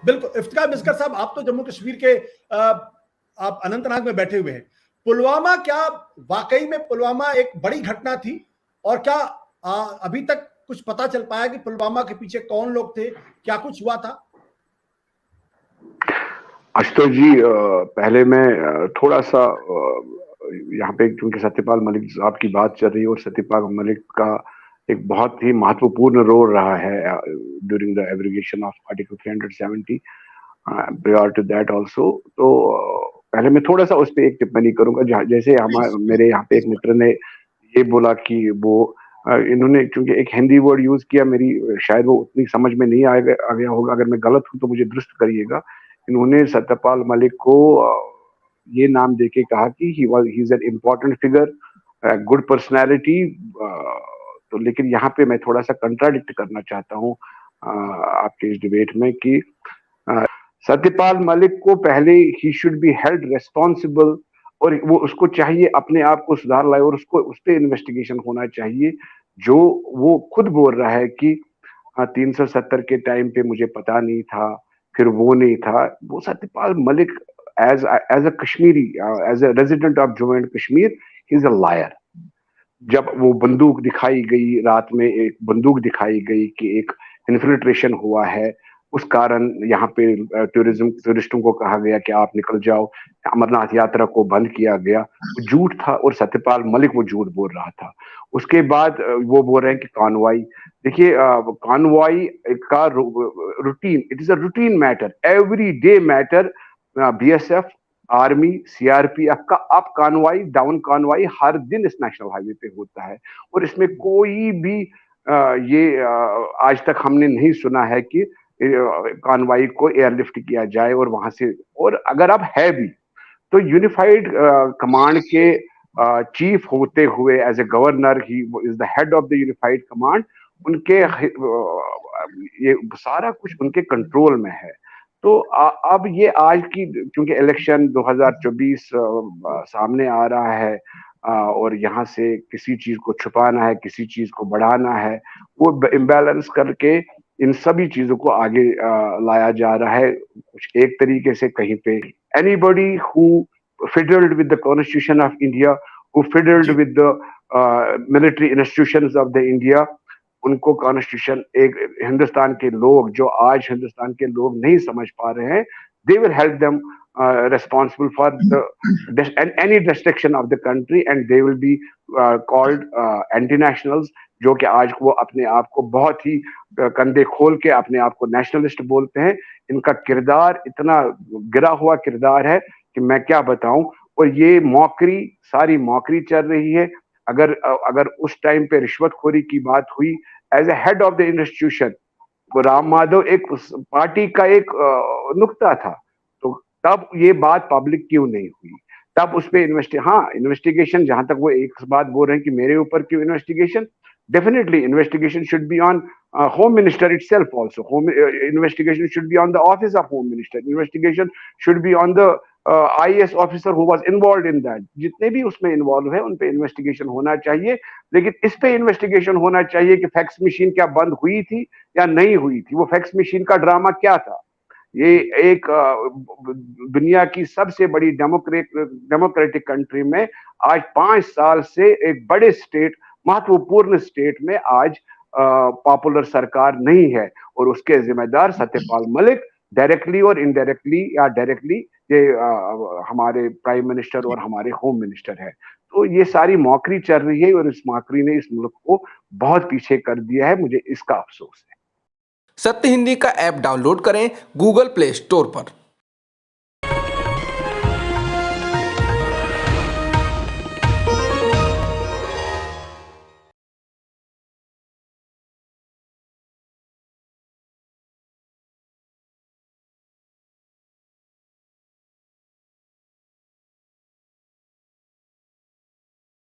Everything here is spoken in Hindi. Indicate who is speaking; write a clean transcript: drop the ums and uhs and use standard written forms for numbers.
Speaker 1: बिल्कुल। इफ्तिखार मिस्कर साहब, आप तो जम्मू कश्मीर के आप अनंतनाग में बैठे हुए हैं। पुलवामा, क्या वाकई में पुलवामा एक बड़ी घटना थी? और क्या अभी तक कुछ पता चल पाया कि पुलवामा के पीछे कौन लोग थे, क्या कुछ हुआ था?
Speaker 2: आशुतोष जी, पहले मैं थोड़ा सा यहाँ पे, क्योंकि सत्यपाल मलिक साहब की बात चल रही है और सत्यपाल मलिक का एक बहुत ही महत्वपूर्ण रोल रहा है during the abrogation of article 370, prior to that also। तो पहले मैं थोड़ा सा उस पर एक टिप्पणी करूंगा। जैसे मेरे यहाँ पे एक मित्र ने ये बोला कि वो इन्होंने क्योंकि एक हिंदी वर्ड यूज किया, मेरी शायद वो उतनी समझ में नहीं आ गया होगा, अगर मैं गलत हूं तो मुझे दुरुस्त करिएगा। इन्होंने सत्यपाल मलिक को ये नाम देके कहा कि he is an important figure, good personality. तो लेकिन यहाँ पे मैं थोड़ा सा कंट्राडिक्ट करना चाहता हूँ आपके इस डिबेट में कि सत्यपाल मलिक को पहले he should be held responsible, और वो उसको चाहिए अपने आप को सुधार लाए और उसको उस पर इन्वेस्टिगेशन होना चाहिए। जो वो खुद बोल रहा है कि 370 के टाइम पे मुझे पता नहीं था, फिर वो नहीं था। वो Satyapal Malik as a Kashmiri, as a resident of Jammu and Kashmir, he is a liar. जब वो बंदूक दिखाई गई, रात में एक बंदूक दिखाई गई कि एक इन्फिल्ट्रेशन हुआ है, उस कारण यहाँ पे टूरिस्टों को कहा गया कि आप निकल जाओ, अमरनाथ यात्रा को बंद किया गया, वो झूठ था और सत्यपाल मलिक वो झूठ बोल रहा था। उसके बाद वो बोल रहे हैं कि कॉन्वॉय, देखिए कॉन्वॉय का routine, it is a routine matter, every day matter. BSF, army, CRPF का अप कॉन्वॉय, डाउन कॉन्वॉय हर दिन इस नेशनल हाईवे पे होता है, और इसमें कोई भी आज तक हमने नहीं सुना है कि कॉन्वॉय को एयरलिफ्ट किया जाए और वहां से, और अगर अब है भी तो यूनिफाइड कमांड के चीफ होते हुए as a governor, he is the head of the unified command. उनके ये सारा कुछ उनके कंट्रोल में है। तो अब ये आज की, क्योंकि इलेक्शन 2024 सामने आ रहा है, और यहाँ से किसी चीज को छुपाना है, किसी चीज को बढ़ाना है, वो इम्बैलेंस करके इन सभी चीजों को आगे लाया जा रहा है कुछ एक तरीके से। कहीं पे anybody who fiddled with the constitution of India, who fiddled with the military institutions of the India, उनको कॉन्स्टिट्यूशन, एक हिंदुस्तान के लोग जो आज हिंदुस्तान के लोग नहीं समझ पा रहे हैं, they will help them responsible for the any destruction of the country, and they will be called anti-nationals, जो कि आज वो अपने आप को बहुत ही कंधे खोल के अपने आप को नेशनलिस्ट बोलते हैं। इनका किरदार इतना गिरा हुआ किरदार है कि मैं क्या बताऊं। और ये मौकरी, सारी मौकरी चल रही है। अगर उस टाइम पे रिश्वतखोरी की बात हुई as a head of the institution, वो राम माधव एक पार्टी का एक नुक्ता था, तो तब ये बात पब्लिक क्यों नहीं हुई? तब उस पे इन्वेस्टिगेशन, जहां तक वो एक बात बोल रहे हैं कि मेरे ऊपर क्यों investigation, definitely investigation should be on home minister itself also. Investigation should be on the office of home minister. Investigation should be on the IAS officer who was involved in that. जितने भी उसमें इन्वॉल्व है उन पे इन्वेस्टिगेशन होना चाहिए। लेकिन इस पे इन्वेस्टिगेशन होना चाहिए कि फैक्स मशीन क्या बंद हुई थी या नहीं हुई थी, वो फैक्स मशीन का ड्रामा क्या था। ये एक दुनिया की सबसे बड़ी डेमोक्रेटिक कंट्री में आज 5 साल से एक बड़े स्टेट, महत्वपूर्ण स्टेट में आज पॉपुलर सरकार नहीं है, और उसके जिम्मेदार सत्यपाल मलिक डायरेक्टली और इनडायरेक्टली, या डायरेक्टली ये हमारे प्राइम मिनिस्टर और हमारे होम मिनिस्टर है। तो ये सारी मौकरी चल रही है और इस मौकरी ने इस मुल्क को बहुत पीछे कर दिया है, मुझे इसका अफसोस है।
Speaker 3: सत्य हिंदी का ऐप डाउनलोड करें गूगल प्ले स्टोर पर।